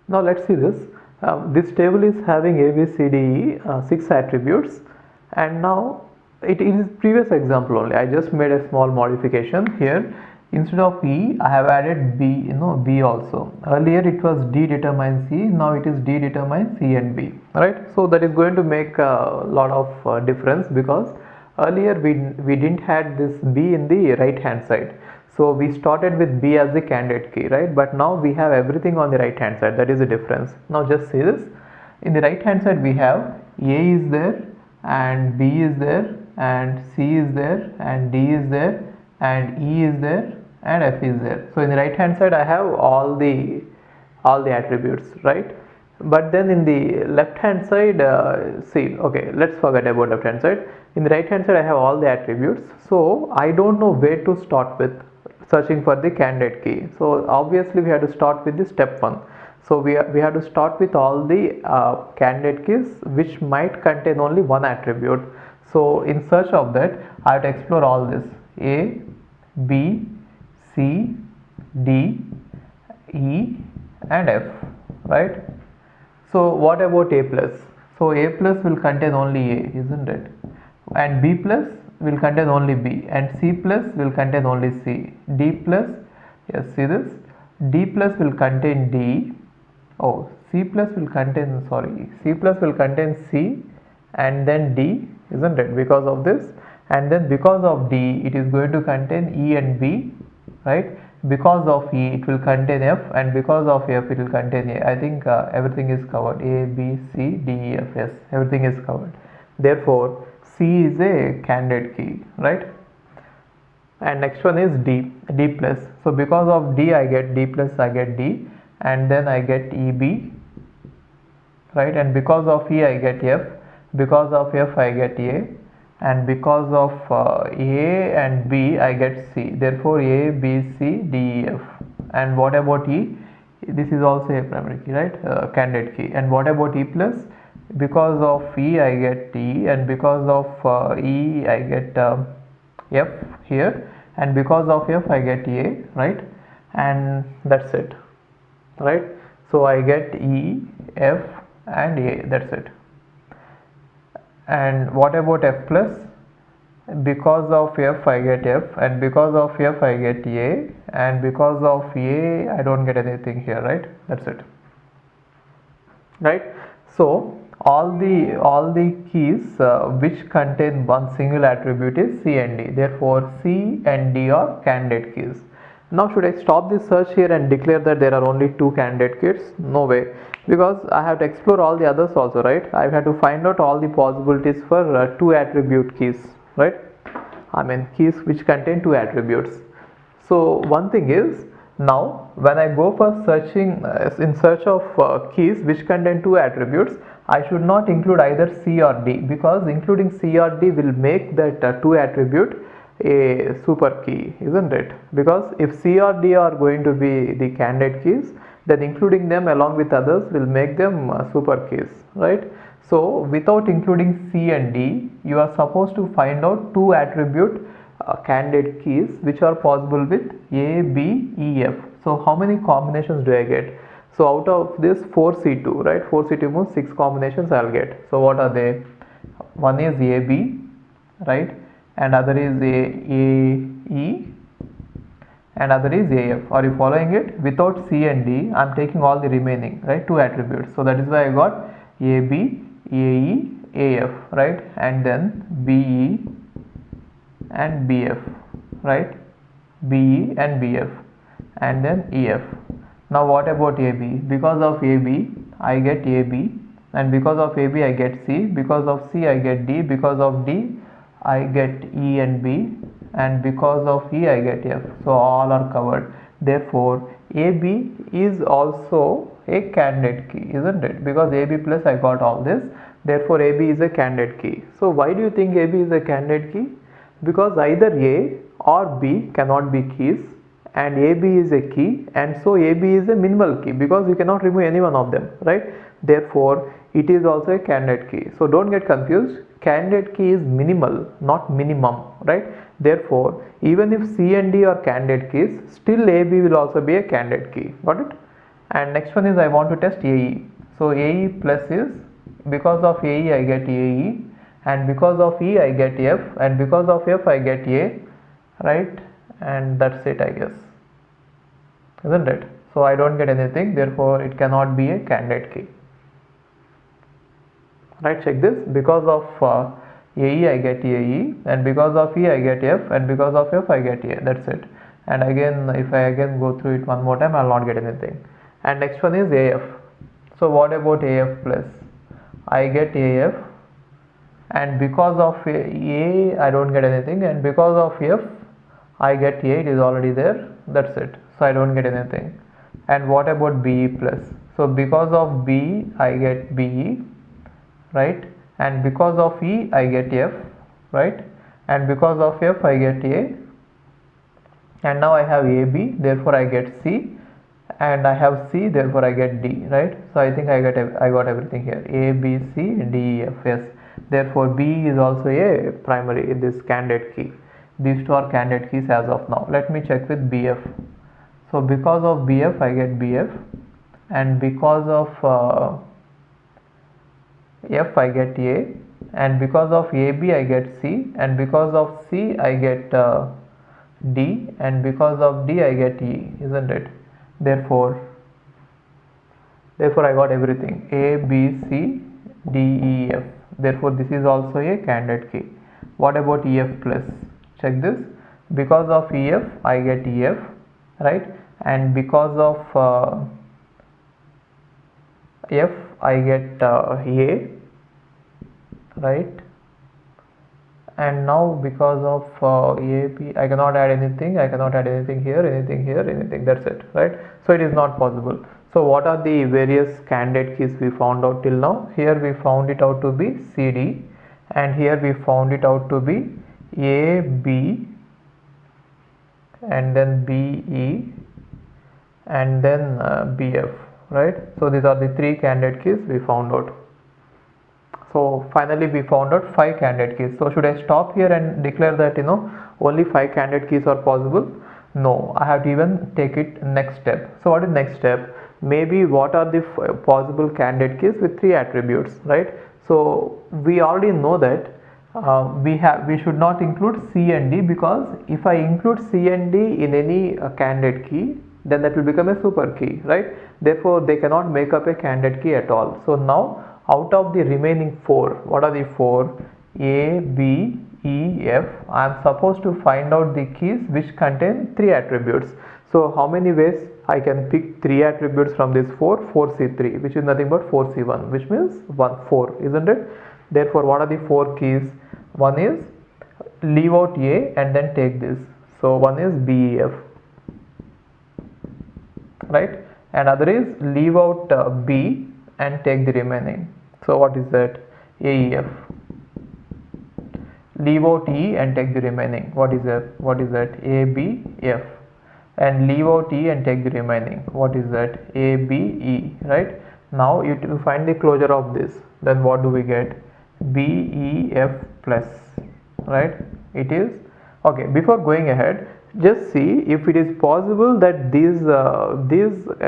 Now let's see this. This table is having A, B, C, D, E, 6 attributes, and now it is previous example only. I just made a small modification here. Instead of E, I have added B, B also. Earlier it was D determines C, now it is D determines C and B, right? So that is going to make a lot of difference, because earlier we didn't had this B in the right hand side. So we started with B as the candidate key, right? But now we have everything on the right hand side. That is the difference. Now just see this. In the right hand side we have A is there, and B is there, and C is there, and D is there, and E is there, and F is there. So in the right hand side I have all the attributes, right? But then in the left hand side, see, okay, let's forget about left hand side. In the right hand side I have all the attributes, so I don't know where to start with searching for the candidate key. So obviously we have to start with the step 1. So we have to start with all the candidate keys which might contain only one attribute. So in search of that, I have to explore all this: A, B, C, D, E, and F, right? So what about A plus? So A plus will contain only A, isn't it? And B plus will contain only B, and C plus will contain only C. D plus, yes, see this, D plus will contain D. Oh, C plus will contain, sorry, C plus will contain C and then D, isn't it? Because of this, and then because of D it is going to contain E and B, right? Because of E it will contain F, and because of F it will contain A. I think everything is covered. A, B, C, D, E, F, yes, everything is covered. Therefore C is a candidate key, right? And next one is D plus. So because of D I get D plus, I get D, and then I get EB, right? And because of E I get F, because of F I get A, and because of A and B I get C. Therefore A, B, C, D, E, F. And what about E? This is also a primary key, right? Candidate key. And what about E plus? Because of E I get E, and because of E I get F here, and because of F I get A, right? And that's it, right? So I get E, F, and A, that's it. And what about F plus? Because of F I get F, and because of F I get A, and because of A I don't get anything here, right? That's it, right? So all the keys which contain one single attribute is C and D. Therefore C and D are candidate keys. Now should I stop this search here and declare that there are only 2 candidate keys? No way, because I have to explore all the others also, right? I have to find out all the possibilities for 2 attribute keys, right? I mean keys which contain 2 attributes. So one thing is, now when I go for searching in search of keys which contain 2 attributes, I should not include either C or D, because including C or D will make that 2 attribute a super key, isn't it? Because if C or D are going to be the candidate keys, then including them along with others will make them super keys, right? So without including C and D, you are supposed to find out 2 attribute candidate keys which are possible with A, B, E, F. So how many combinations do I get? So out of this 4C2, right? 4C2 means 6 combinations I'll get. So what are they? One is AB, right? And other is AE, and other is AF. Are you following it? Without C and D, I'm taking all the remaining, right? 2 attributes. So that is why I got AB, AE, AF, right? And then BE and BF, right? BE and BF, and then EF. Now what about AB? Because of AB I get AB, and because of AB I get C, because of C I get D, because of D I get E and B, and because of E I get F. So all are covered. Therefore AB is also a candidate key, isn't it? Because AB plus I got all this, therefore AB is a candidate key. So why do you think AB is a candidate key? Because either A or B cannot be keys, and AB is a key, and so AB is a minimal key, because you cannot remove any one of them, right? Therefore it is also a candidate key. So don't get confused. Candidate key is minimal, not minimum, right? Therefore even if C and D are candidate keys, still AB will also be a candidate key. Got it? And next one is I want to test AE. So AE plus is, because of AE I get AE, and because of E I get F, and because of F I get A, right? And that's it, I guess, isn't it? So I don't get anything, therefore it cannot be a candidate key. Right, check this. Because of AE I get AE, and because of E I get F, and because of F I get A. That's it. And again, if I again go through it one more time, I'll not get anything. And next one is AF. So what about AF plus? I get AF, and because of A I don't get anything, and because of F I get A, it is already there. That's it. So I don't get anything. And what about BE plus? So because of B I get BE, right? And because of E I get F, right? And because of F I get A, and now I have AB, therefore I get C, and I have C, therefore I get D, right? So I think I got everything here. A, B, C, D, E, F, yes. Therefore B is also a primary, this candidate key. These two are candidate keys as of now. Let me check with BF. So because of BF I get BF, and because of F I get A, and because of AB I get C, and because of C I get D, and because of D I get E, isn't it? Therefore I got everything, A, B, C, D, E, F. Therefore this is also a candidate key. What about EF plus? Check this. Because of EF I get EF, right? And because of F I get A, right? And now because of AP I cannot add anything, anything here, anything, that's it, right? So it is not possible. So what are the various candidate keys we found out till now? Here we found it out to be CD, and here we found it out to be AB, and then BE, and then BF, right? So these are the three candidate keys we found out. So finally we found out 5 candidate keys. So should I stop here and declare that only 5 candidate keys are possible? No, I have to even take it next step. So what is next step? Maybe what are the possible candidate keys with 3 attributes, right? So we already know that we should not include C and D, because if I include C and D in any candidate key, then that will become a super key, right? Therefore they cannot make up a candidate key at all. So now out of the remaining 4, what are the 4? A, B, E, F. I am supposed to find out the keys which contain 3 attributes. So how many ways I can pick 3 attributes from this 4? 4C3, which is nothing but 4C1, which means 4, isn't it? Therefore what are the 4 keys? One is leave out A and then take this. So one is BEF, right? And other is leave out B and take the remaining. So what is that? AEF. Leave out E and take the remaining. What is that? ABF. And leave out E and take the remaining. What is that? ABE, right? Now you find the closure of this. Then what do we get? BEF plus, right? It is okay. Before going ahead, just see if it is possible that these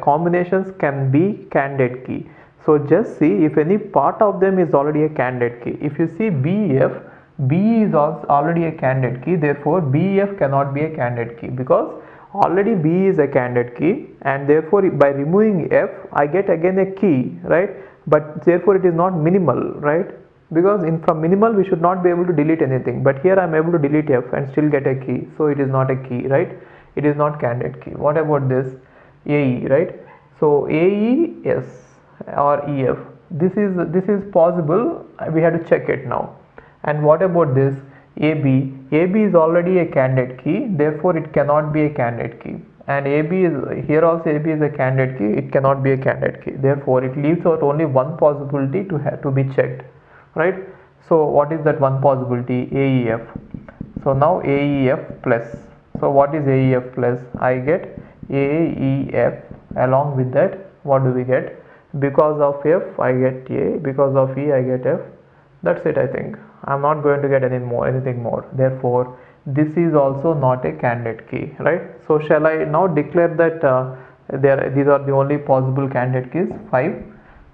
combinations can be candidate key. So just see if any part of them is already a candidate key. If you see BEF, B is also already a candidate key, therefore BEF cannot be a candidate key, because already B is a candidate key, and therefore by removing F I get again a key, right? But therefore it is not minimal, right? Because from minimal we should not be able to delete anything, but here I am able to delete F and still get a key, so it is not a key, right? It is not candidate key. What about this AE, right? So AE, yes, or EF, this is possible. We have to check it now. And what about this AB? AB is already a candidate key, therefore it cannot be a candidate key. And AB is here also, AB is a candidate key, it cannot be a candidate key, therefore it leaves out only one possibility to be checked, right? So what is that one possibility? AEF. So now AEF plus. So what is AEF plus? I get AEF. Along with that, what do we get? Because of F I get A, because of E I get F. That's it, I think. I'm not going to get anything more. Therefore this is also not a candidate key, right? So shall I now declare that these are the only possible candidate keys, 5.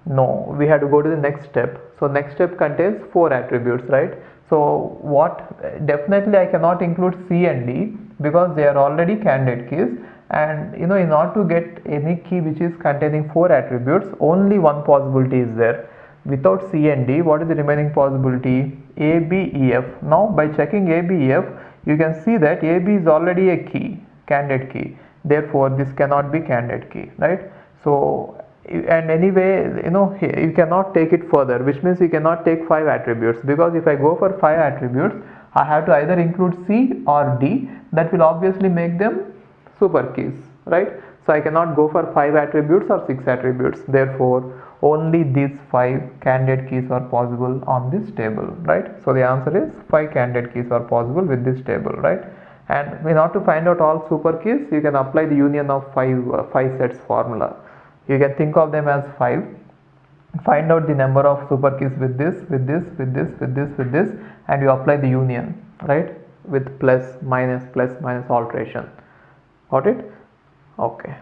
No, we have to go to the next step. So next step contains 4 attributes, right? So what, definitely I cannot include C and D because they are already candidate keys, and in order to get any key which is containing 4 attributes, only one possibility is there. Without C and D, what is the remaining possibility? A, B, E, F. Now by checking A, B, E, F, you can see that A, B is already a key, candidate key. Therefore this cannot be candidate key, right? So, and anyway, you cannot take it further, which means you cannot take 5 attributes, because if I go for 5 attributes, I have to either include C or D. That will obviously make them super keys, right? So I cannot go for 5 attributes or 6 attributes. Therefore only these 5 candidate keys are possible on this table, right? So the answer is 5 candidate keys are possible with this table, right? And in order to find out all super keys, you can apply the union of 5 sets formula. You can think of them as 5. Find out the number of super keys with this, with this, with this, with this, with this, and you apply the union, right? With plus minus alteration. Got it? Okay.